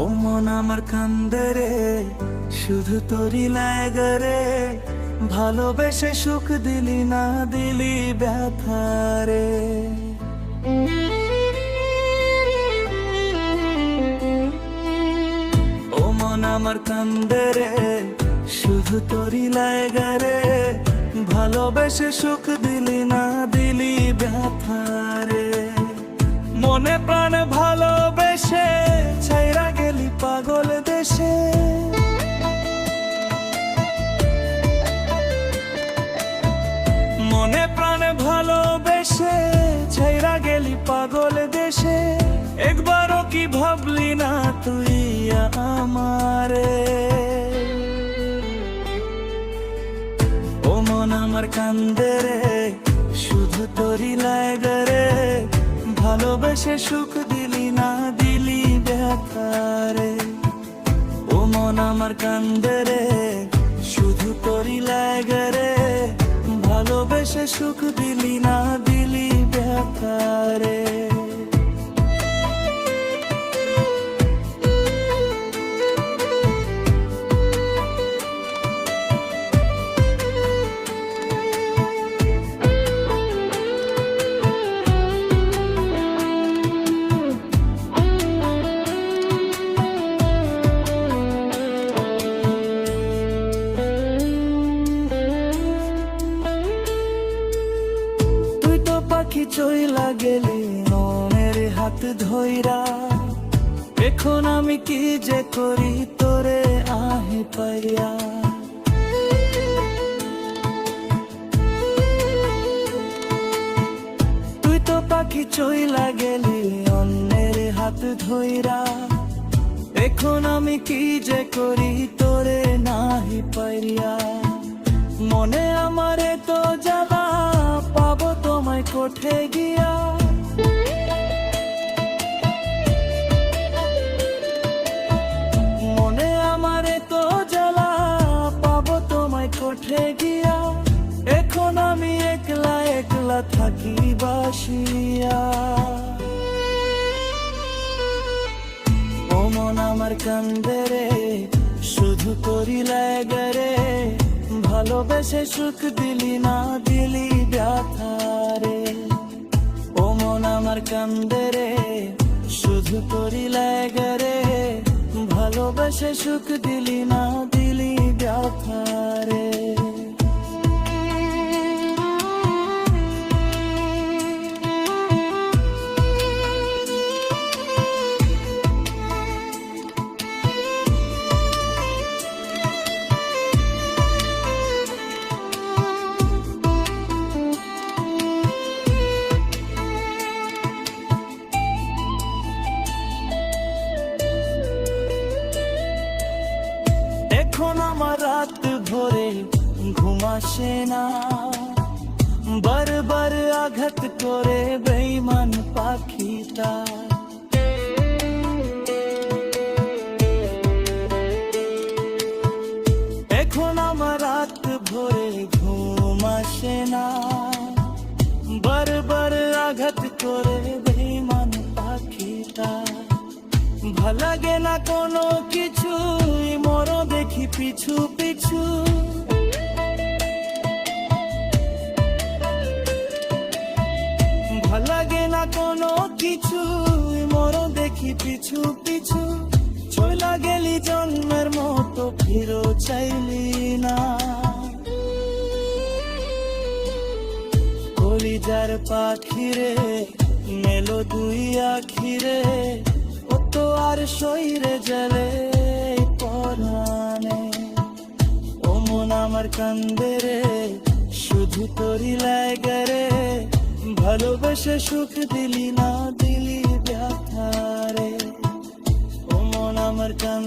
ও মন আমার কান্দে রে, শুধু তোরই লাগে রে। ভালোবেসে সুখ দিলি না, দিলি ব্যথা রে। ও মন আমার কান্দে রে, শুধু তোরই লাগে রে। ভালোবেসে সুখ দিলি না, দিলি ব্যথা রে। মনে প্রাণে ভালোবেসে ছাইরা গেলি পাগল দেশে। মনে প্রাণে ভালোবেসে ছাইরা গেলি পাগল দেশে। একবারও কি ভাবলি না তুই আমারে? ও মন আমার কান্দে রে, শুধু তোরই লাগে রে। ভালোবেসে সুখ দিলি না, দিলি ব্যথা রে। ও মন আমার কান্দে রে, শুধু তোরই লাগে রে। ভালোবেসে সুখ দিলি না, দিলি ব্যথা রে। পাখি চইলা গেলি মনের হাত ধইরা। এখন আমি কি যে করি তোরে আহে পাইয়া। তুই তো পাখি চইলা গেলি অন্যের হাত ধইরা। এখন আমি কি যে করি তোরে নাহি পাইয়া। মনে আমারে তো জ্বালা, পাবো তোমায় কোঠে গিয়া। মনে আমারে তো জ্বালা, পাবো তোমায় কোঠে গিয়া। এখন আমি একলা একলা থাকি বাসিয়া। ও মন আমার কান্দে রে, শুধু তোরই লাগে রে। ভালোবেসে সুখ দিলি না, দিলি ব্যথা রে। ও মন আমার কান্দে রে, শুধু তোরই লাগে রে। ভালোবেসে সুখ দিলি না, দিলি ব্যথা রে। এখন আমার রাত ভরে ঘুম আসে না। বারবার আঘাত করে বেঈমান পাখিটা। এখন আমার রাত ভরে ঘুম আসে না। বারবার আঘাত করে বেঈমান পাখিটা। ভাল লাগে না কোনো কিছু, মরো দেখি পিছু পিছু। ভাল লাগে না কোনো কিছু, মরো দেখি পিছু পিছু। চইলা গেলি জন্মের মতো, ফিরো চাইলি না। কলিজার পাখিরে মেলো দুই আখিরে। ও তো আর শরীরে জলে পরানে। ও মন আমার কান্দে রে, শুধু তোরই লাগে রে। ভালোবেসে সুখ দিলি না, দিলি ব্যথা রে। ও মন আমার কান্দে।